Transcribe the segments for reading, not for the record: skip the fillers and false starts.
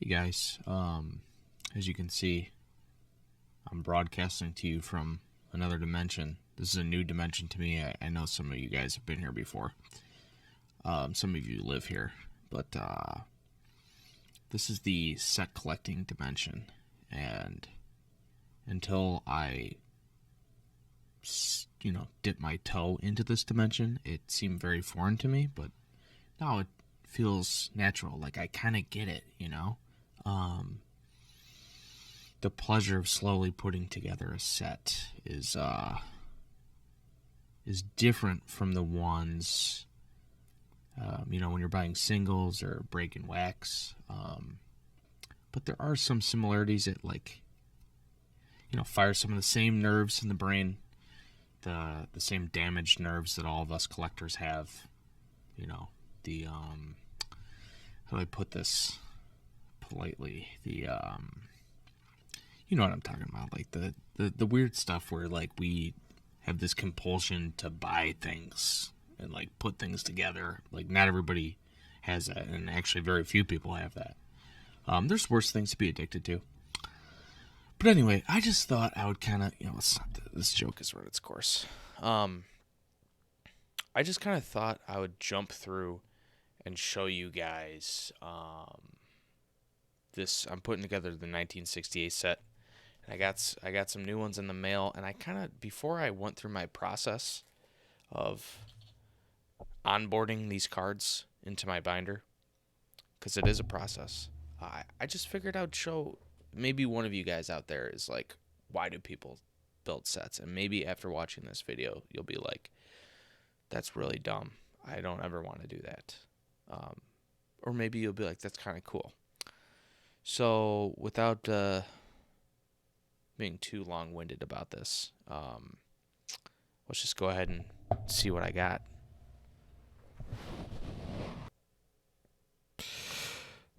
Hey guys, as you can see, I'm broadcasting to you from another dimension. This is a new dimension to me. I know some of you guys have been here before. Some of you live here, but this is the set collecting dimension. And until I, dip my toe into this dimension, it seemed very foreign to me. But now it feels natural. Like I kind of get it. The pleasure of slowly putting together a set is different from the ones when you're buying singles or break and wax. But there are some similarities that fire some of the same nerves in the brain, the same damaged nerves that all of us collectors have. The how do I put this politely? You know what I'm talking about, like the weird stuff where like we have this compulsion to buy things and like put things together. Like not everybody has that, and actually very few people have that. There's worse things to be addicted to. But anyway, I just thought I would kind of, this joke has run its course. I just kind of thought I would jump through and show you guys this. I'm putting together the 1968 set. I got some new ones in the mail, and I kind of, before I went through my process of onboarding these cards into my binder, because it is a process, I just figured I'd show maybe one of you guys out there is like, why do people build sets? And maybe after watching this video, you'll be like, that's really dumb. I don't ever want to do that. Or maybe you'll be like, that's kind of cool. So without being too long-winded about this, let's just go ahead and see what I got.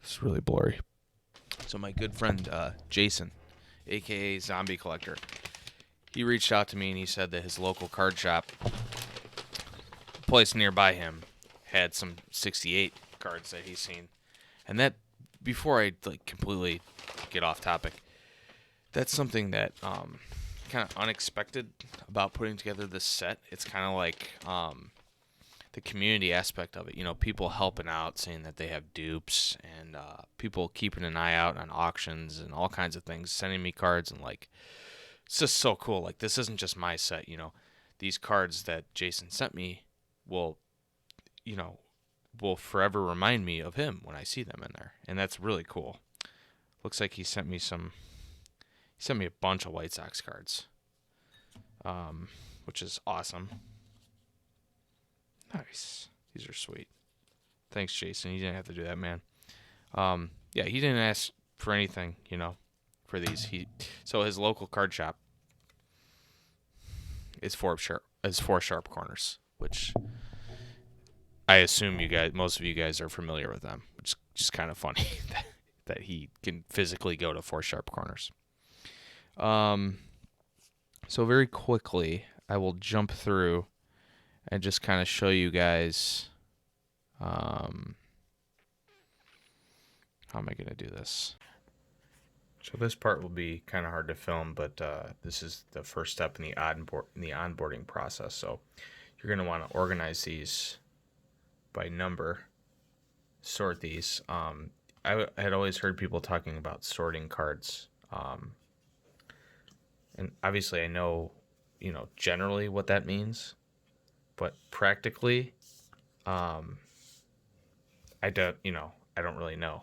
It's really blurry. So my good friend Jason, aka Zombie Collector, he reached out to me and he said that his local card shop, place nearby him, had some 68 cards that he's seen. And that, before I completely get off topic, that's something that kind of unexpected about putting together this set. It's kind of like the community aspect of it. People helping out, saying that they have dupes, and people keeping an eye out on auctions and all kinds of things, sending me cards, and it's just so cool. Like, this isn't just my set. These cards that Jason sent me will forever remind me of him when I see them in there, and that's really cool. Looks like he sent me a bunch of White Sox cards, which is awesome. Nice. These are sweet. Thanks, Jason. You didn't have to do that, man. Yeah, he didn't ask for anything, for these. So his local card shop is four sharp corners, which I assume most of you guys are familiar with them, which is just kind of funny that he can physically go to four sharp corners. So very quickly, I will jump through and just kind of show you guys how am I going to do this. So this part will be kind of hard to film, but this is the first step in the onboarding process. So you're going to want to organize these by number, sort these. I had always heard people talking about sorting cards. And obviously I know, generally what that means, but practically, I don't really know,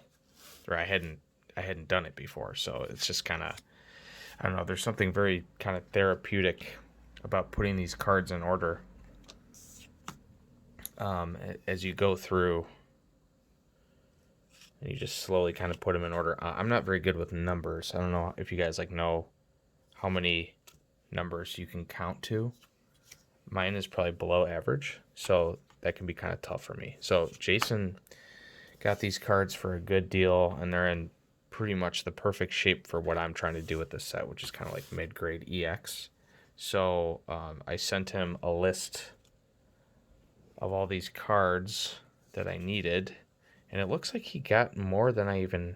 or I hadn't done it before. So it's just kind of, I don't know, there's something very kind of therapeutic about putting these cards in order. As you go through, and you just slowly kind of put them in order. I'm not very good with numbers. I don't know if you guys know how many numbers you can count to. Mine is probably below average, so that can be kind of tough for me. So Jason got these cards for a good deal, and they're in pretty much the perfect shape for what I'm trying to do with this set, which is kind of like mid-grade EX. So I sent him a list of all these cards that I needed, and it looks like he got more than I even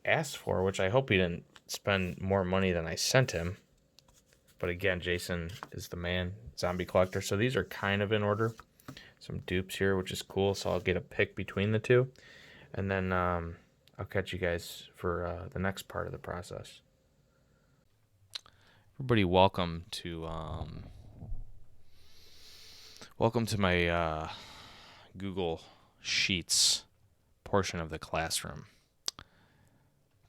asked for, which I hope he didn't spend more money than I sent him. But again, Jason is the man, zombie collector. So these are kind of in order. Some dupes here, which is cool. So I'll get a pick between the two. And then I'll catch you guys for the next part of the process. Everybody, welcome to my Google Sheets portion of the classroom.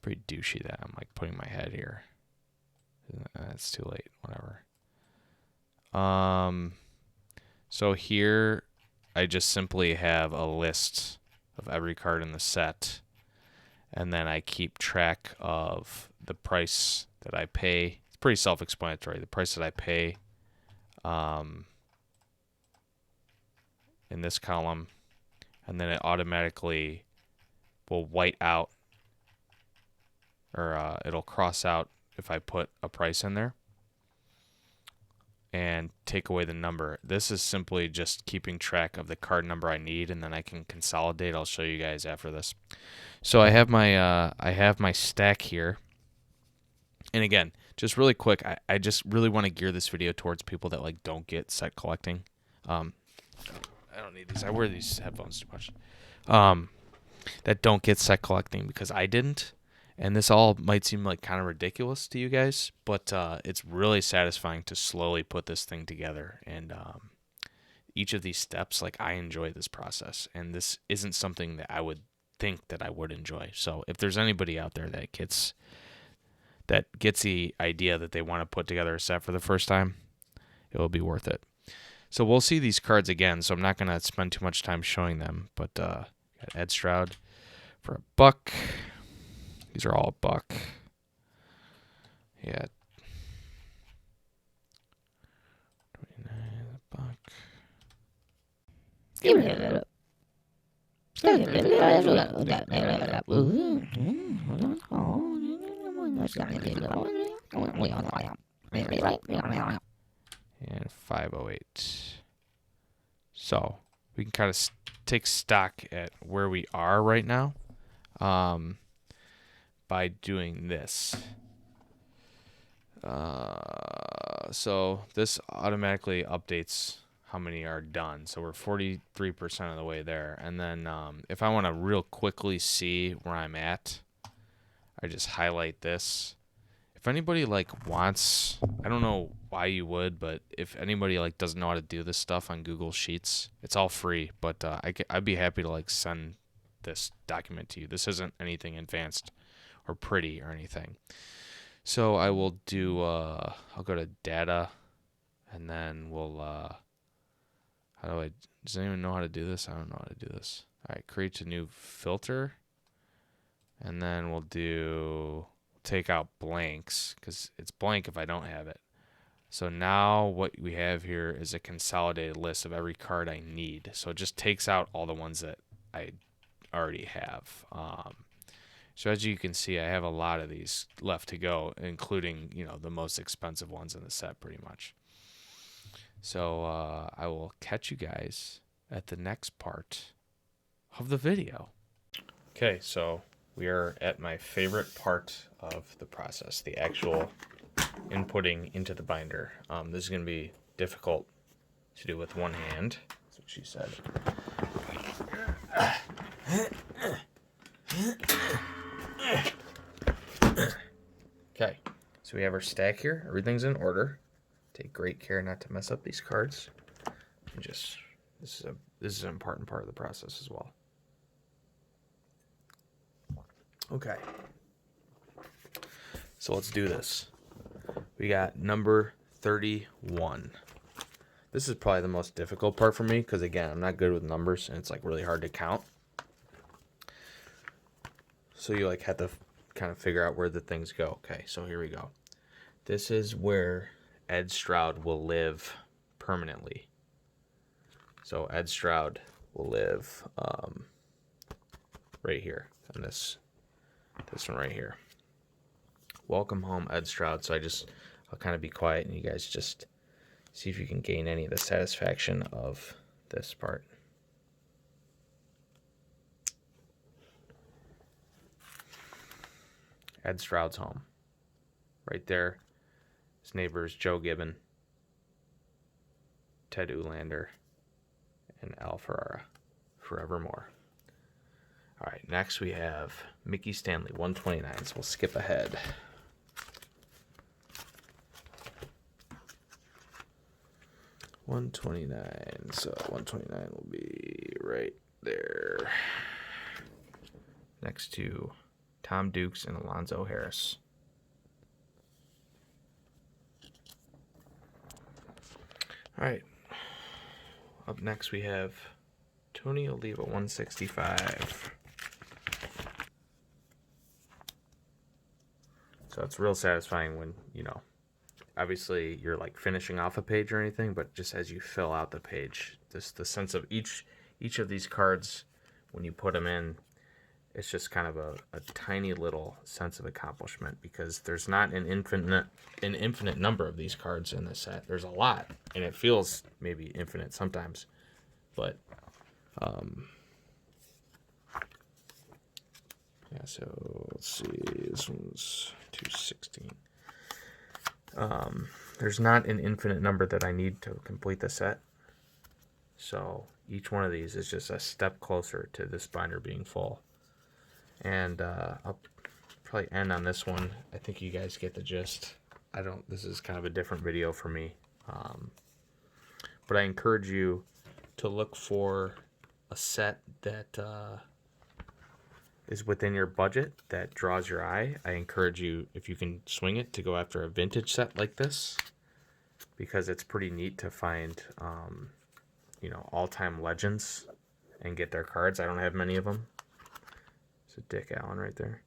Pretty douchey that I'm like putting my head here. It's too late. Whatever. So here, I just simply have a list of every card in the set, and then I keep track of the price that I pay. It's pretty self-explanatory. The price that I pay in this column, and then it automatically will white out, or it'll cross out if I put a price in there, and take away the number. This is simply just keeping track of the card number I need, and then I can consolidate. I'll show you guys after this. So I have my stack here, and again, just really quick, I just really want to gear this video towards people that like don't get set collecting. I don't need these. I wear these headphones too much. That don't get set collecting because I didn't. And this all might seem like kind of ridiculous to you guys, but it's really satisfying to slowly put this thing together. And each of these steps, like I enjoy this process. And this isn't something that I would think that I would enjoy. So if there's anybody out there that gets the idea that they want to put together a set for the first time, it will be worth it. So we'll see these cards again, so I'm not going to spend too much time showing them. But got Ed Stroud for $1. These are all $1. Yeah. 29 $1. And 508. So we can kind of take stock at where we are right now by doing this. So this automatically updates how many are done. So we're 43% of the way there. And then if I want to real quickly see where I'm at, I just highlight this. If anybody like wants, I don't know why you would, but if anybody like doesn't know how to do this stuff on Google Sheets, it's all free. But I'd be happy to like send this document to you. This isn't anything advanced or pretty or anything. So I will do. I'll go to data, and then we'll. How do I? Does anyone know how to do this? I don't know how to do this. All right, create a new filter, and then we'll do. Take out blanks because it's blank if I don't have it. So now what we have here is a consolidated list of every card I need. So it just takes out all the ones that I already have. So as you can see, I have a lot of these left to go, including, you know, the most expensive ones in the set pretty much. So I will catch you guys at the next part of the video. Okay, so we are at my favorite part of the process, the actual inputting into the binder. This is going to be difficult to do with one hand. That's what she said. Okay, so we have our stack here. Everything's in order. Take great care not to mess up these cards. And just this is an important part of the process as well. Okay, so let's do this. We got number 31. This is probably the most difficult part for me because, again, I'm not good with numbers and it's like really hard to count. So you like have to kind of figure out where the things go. Okay, so here we go. This is where Ed Stroud will live permanently. So Ed Stroud will live right here on this one right here. Welcome home, Ed Stroud. So I'll kind of be quiet and you guys just see if you can gain any of the satisfaction of this part. Ed Stroud's home. Right there. His neighbors Joe Gibbon, Ted Ulander, and Al Ferrara. Forevermore. All right, next we have Mickey Stanley, 129. So we'll skip ahead. $129. So $129 will be right there. Next to Tom Dukes and Alonzo Harris. All right. Up next we have Tony Oliva, 165. So it's real satisfying when, obviously you're like finishing off a page or anything, but just as you fill out the page, just the sense of each of these cards, when you put them in, it's just kind of a tiny little sense of accomplishment, because there's not an infinite number of these cards in this set. There's a lot, and it feels maybe infinite sometimes, but yeah. So let's see, this one's 216. There's not an infinite number that I need to complete the set, so each one of these is just a step closer to this binder being full. And I'll probably end on this one. I think you guys get the gist. This is kind of a different video for me, but I encourage you to look for a set that is within your budget, that draws your eye. I encourage you, if you can swing it, to go after a vintage set like this, because it's pretty neat to find all-time legends and get their cards. I don't have many of them. It's a Dick Allen right there.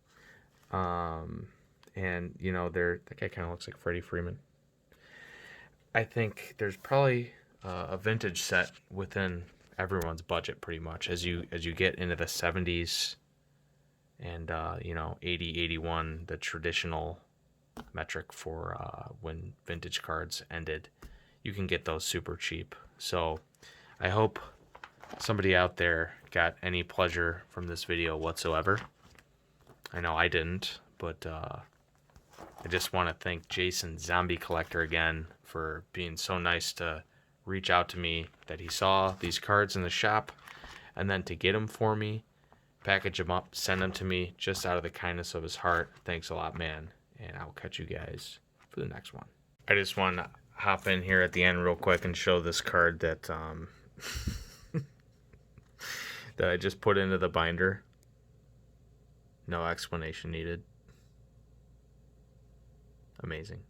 And that guy kind of looks like Freddie Freeman. I think there's probably a vintage set within everyone's budget, pretty much, as you get into the 70s and 80, 81, the traditional metric for when vintage cards ended. You can get those super cheap. So I hope somebody out there got any pleasure from this video whatsoever. I know I didn't, but I just want to thank Jason Zombie Collector again for being so nice to reach out to me, that he saw these cards in the shop, and then to get them for me, package them up, send them to me just out of the kindness of his heart. Thanks a lot, man, and I'll catch you guys for the next one. I just want to hop in here at the end real quick and show this card that that I just put into the binder. No explanation needed. Amazing.